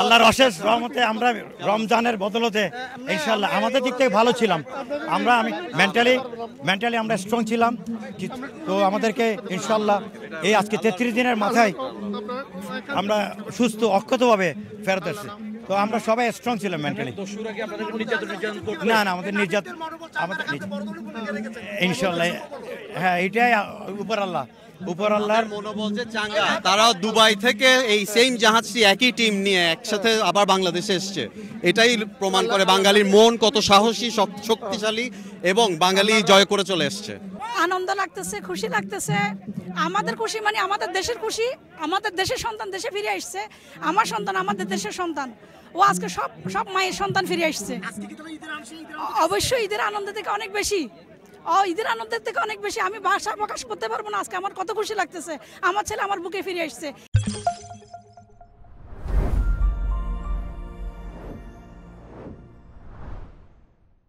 আল্লাহর অশেষ রহমতে আমরা রমজানের বদলতে ইনশাআল্লাহ আমাদের দিক থেকে ভালো ছিলাম। আমি মেন্টালি আমরা স্ট্রং ছিলাম। তো আমাদেরকে ইনশাআল্লাহ এই আজকে 33 দিনের মাথায় আমরা সুস্থ অক্ষতভাবে ফেরত এসেছি। তো আমরা সবাই স্ট্রং ছিলাম মেন্টালি। না আমাদের ইনশাআল্লাহ হ্যাঁ এটাই উপর আল্লাহর মনোবল যে চাঙ্গা, তারা দুবাই থেকে এই সেম জাহাজটি একই টিম নিয়ে একসাথে আবার বাংলাদেশে এসছে, এটাই প্রমাণ করে বাঙালির মন কত সাহসী শক্তিশালী এবং বাঙালি জয় করে চলে এসছে। আনন্দ লাগতেছে, খুশি লাগতেছে। আমাদের খুশি মানে আমাদের দেশের খুশি, আমাদের দেশের সন্তান দেশে ফিরে আসছে। আমার সন্তান আমাদের দেশের সন্তান, ও আজকে সব মায়ের সন্তান ফিরে আসছে। অবশ্যই ঈদের আনন্দ থেকে অনেক বেশি, ঈদের আনন্দের থেকে অনেক বেশি আমি ভাষা প্রকাশ করতে পারবো না। আজকে আমার কত খুশি লাগতেছে, আমার ছেলে আমার বুকে ফিরে আসছে।